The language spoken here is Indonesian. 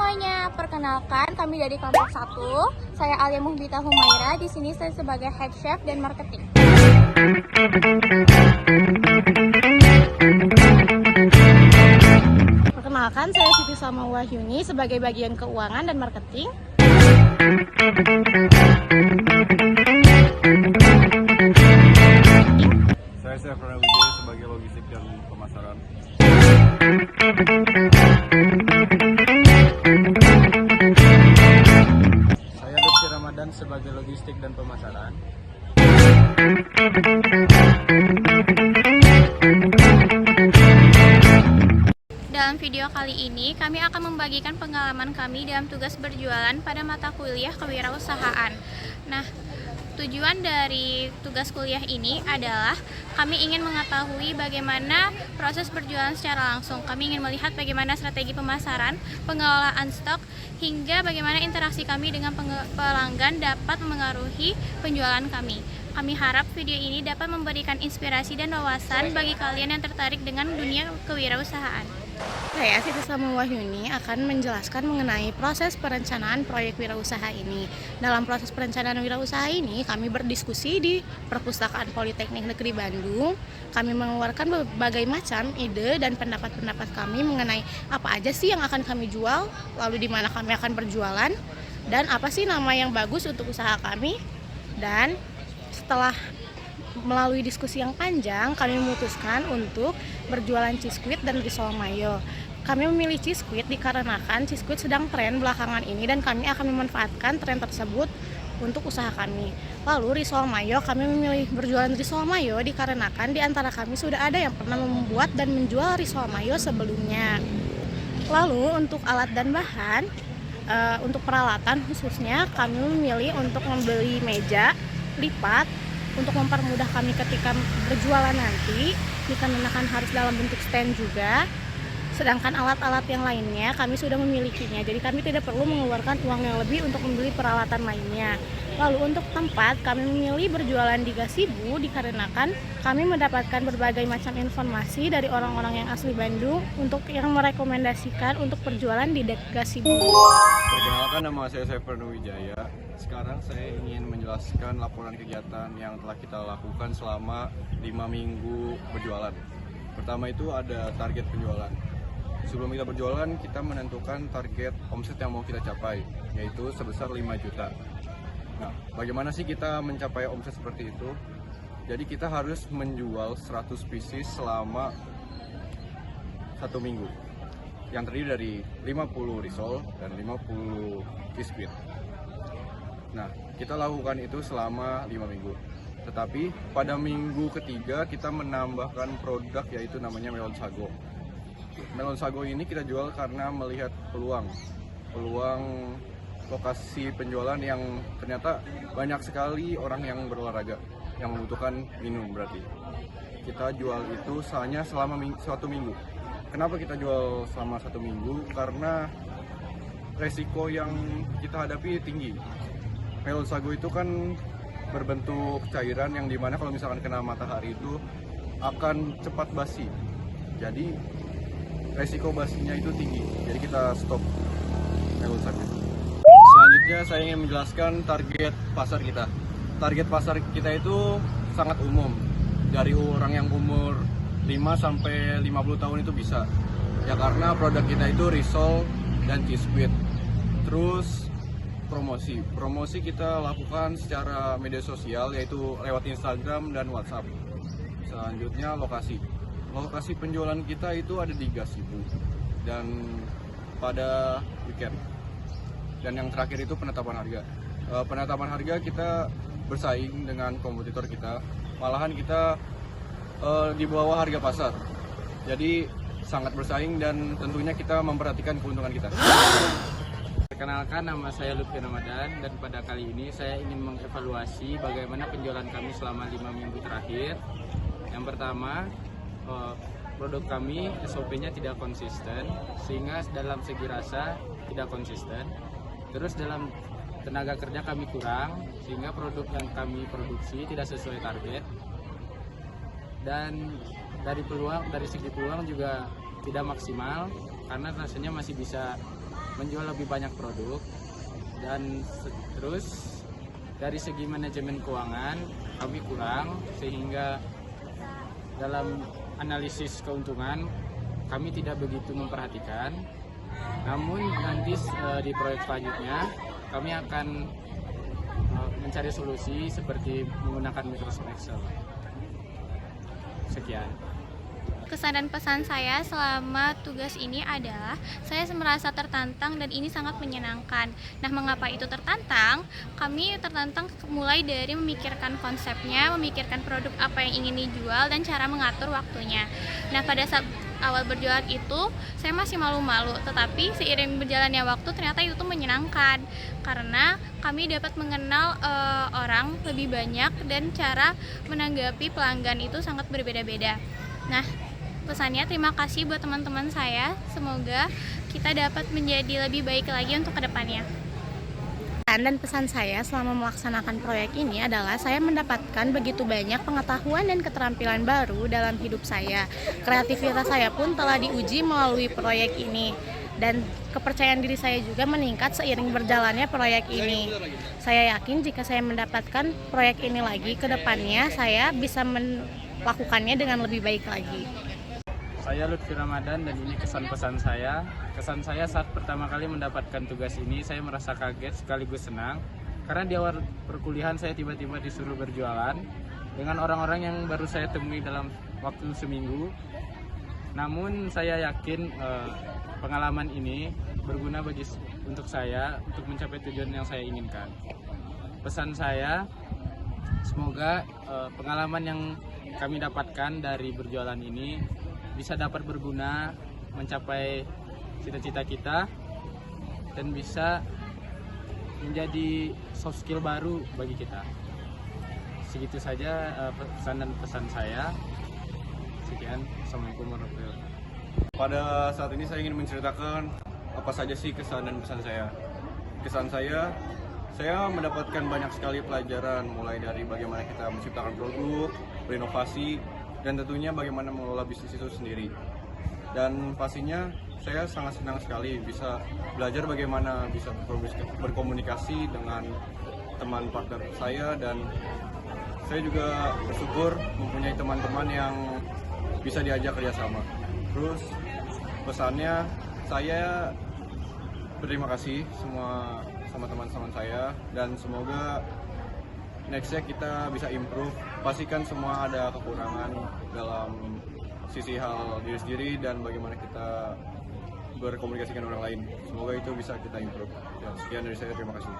semuanya, perkenalkan kami dari kelompok 1. Saya Alia Muhbita Humaira, di sini saya sebagai head chef dan marketing. Perkenalkan, saya Siti Salma Wahyuni sebagai bagian keuangan dan marketing. Saya Chef Rana Wijaya sebagai logistik dan pemasaran. Saya Lutfi Ramadan sebagai logistik dan pemasaran. Dalam video kali ini, kami akan membagikan pengalaman kami dalam tugas berjualan pada mata kuliah kewirausahaan. Nah, tujuan dari tugas kuliah ini adalah kami ingin mengetahui bagaimana proses berjualan secara langsung. Kami ingin melihat bagaimana strategi pemasaran, pengelolaan stok, hingga bagaimana interaksi kami dengan pelanggan dapat mengaruhi penjualan kami. Kami harap video ini dapat memberikan inspirasi dan wawasan bagi kalian yang tertarik dengan dunia kewirausahaan. Saya Siti Salma Wahyuni akan menjelaskan mengenai proses perencanaan proyek wirausaha ini. Dalam proses perencanaan wirausaha ini, kami berdiskusi di Perpustakaan Politeknik Negeri Bandung. Kami mengeluarkan berbagai macam ide dan pendapat-pendapat kami mengenai apa aja sih yang akan kami jual, lalu di mana kami akan berjualan, dan apa sih nama yang bagus untuk usaha kami. Dan setelah melalui diskusi yang panjang, kami memutuskan untuk berjualan cheese squid dan risol mayo. Kami memilih cheese squid dikarenakan cheese squid sedang tren belakangan ini dan kami akan memanfaatkan tren tersebut untuk usaha kami. Lalu risol mayo, kami memilih berjualan risol mayo dikarenakan di antara kami sudah ada yang pernah membuat dan menjual risol mayo sebelumnya. Lalu untuk alat dan bahan, untuk peralatan khususnya kami memilih untuk membeli meja lipat untuk mempermudah kami ketika berjualan nanti, dikarenakan harus dalam bentuk stand juga. Sedangkan alat-alat yang lainnya kami sudah memilikinya, jadi kami tidak perlu mengeluarkan uang yang lebih untuk membeli peralatan lainnya. Lalu untuk tempat, kami memilih berjualan di Gasibu dikarenakan kami mendapatkan berbagai macam informasi dari orang-orang yang asli Bandung untuk yang merekomendasikan untuk berjualan di Gasibu. Perkenalkan, nama saya Chef Rana Wijaya. Sekarang saya ingin menjelaskan laporan kegiatan yang telah kita lakukan selama 5 minggu berjualan. Pertama itu ada target penjualan. Sebelum kita berjualan, kita menentukan target omset yang mau kita capai, yaitu sebesar 5 juta. Nah, bagaimana sih kita mencapai omset seperti itu? Jadi kita harus menjual 100 pieces selama 1 minggu, yang terdiri dari 50 risol dan 50 biskuit. Nah, kita lakukan itu selama 5 minggu. Tetapi pada minggu ketiga kita menambahkan produk, yaitu namanya melon sago. Melon sago ini kita jual karena melihat peluang lokasi penjualan yang ternyata banyak sekali orang yang berolahraga yang membutuhkan minum. Berarti kita jual itu hanya selama 1 minggu. Kenapa kita jual selama 1 minggu? Karena resiko yang kita hadapi tinggi. Melon sago itu kan berbentuk cairan yang dimana kalau misalkan kena matahari itu akan cepat basi. Jadi resiko basinya itu tinggi. Jadi kita stop melon sago. Selanjutnya saya ingin menjelaskan target pasar kita. Target pasar kita itu sangat umum. Dari orang yang umur 5 sampai 50 tahun itu bisa. Ya karena produk kita itu risol dan cheese squid. Terus promosi kita lakukan secara media sosial, yaitu lewat Instagram dan WhatsApp. Selanjutnya lokasi penjualan kita itu ada di Gasibu dan pada weekend. Dan yang terakhir itu penetapan harga. Penetapan harga kita bersaing dengan kompetitor kita, malahan kita di bawah harga pasar. Jadi sangat bersaing dan tentunya kita memperhatikan keuntungan kita. Perkenalkan, nama saya Lutfi Ramadan dan pada kali ini saya ingin mengevaluasi bagaimana penjualan kami selama 5 minggu terakhir. Yang pertama, produk kami SOP-nya tidak konsisten, sehingga dalam segi rasa tidak konsisten. Terus dalam tenaga kerja kami kurang, sehingga produk yang kami produksi tidak sesuai target. Dan dari segi peluang juga tidak maksimal, karena rasanya masih bisa menjual lebih banyak produk, dan terus dari segi manajemen keuangan kami kurang, sehingga dalam analisis keuntungan kami tidak begitu memperhatikan. Namun nanti di proyek selanjutnya kami akan mencari solusi seperti menggunakan Microsoft Excel. Sekian. Kesan dan pesan saya selama tugas ini adalah saya merasa tertantang dan ini sangat menyenangkan. Nah, mengapa itu tertantang? Kami tertantang mulai dari memikirkan konsepnya, memikirkan produk apa yang ingin dijual, dan cara mengatur waktunya. Nah, pada saat awal berjualan itu saya masih malu-malu, tetapi seiring berjalannya waktu ternyata itu tuh menyenangkan karena kami dapat mengenal orang lebih banyak dan cara menanggapi pelanggan itu sangat berbeda-beda. Nah, pesannya terima kasih buat teman-teman saya, semoga kita dapat menjadi lebih baik lagi untuk kedepannya. Dan pesan saya selama melaksanakan proyek ini adalah saya mendapatkan begitu banyak pengetahuan dan keterampilan baru dalam hidup saya. Kreativitas saya pun telah diuji melalui proyek ini, dan kepercayaan diri saya juga meningkat seiring berjalannya proyek ini. Saya yakin jika saya mendapatkan proyek ini lagi ke depannya, saya bisa melakukannya dengan lebih baik lagi. Saya Lutfi Ramadan dan ini kesan pesan saya. Kesan saya saat pertama kali mendapatkan tugas ini, saya merasa kaget sekaligus senang. Karena di awal perkuliahan saya tiba-tiba disuruh berjualan dengan orang-orang yang baru saya temui dalam waktu seminggu. Namun saya yakin pengalaman ini berguna untuk saya untuk mencapai tujuan yang saya inginkan. Pesan saya, semoga pengalaman yang kami dapatkan dari berjualan ini bisa dapat berguna mencapai cita-cita kita dan bisa menjadi soft skill baru bagi kita. Segitu saja pesan dan pesan saya. Sekian, Assalamualaikum warahmatullahi wabarakatuh. Pada saat ini saya ingin menceritakan apa saja sih kesan dan pesan saya. Kesan saya mendapatkan banyak sekali pelajaran, mulai dari bagaimana kita menciptakan produk, berinovasi, dan tentunya bagaimana mengelola bisnis itu sendiri. Dan pastinya saya sangat senang sekali bisa belajar bagaimana bisa berkomunikasi dengan teman partner saya, dan saya juga bersyukur mempunyai teman-teman yang bisa diajak kerjasama. Terus pesannya, saya berterima kasih semua sama teman-teman saya, dan semoga nextnya kita bisa improve. Pastikan semua ada kekurangan dalam sisi hal diri sendiri dan bagaimana kita berkomunikasi dengan orang lain. Semoga itu bisa kita improve. Ya, sekian dari saya, terima kasih.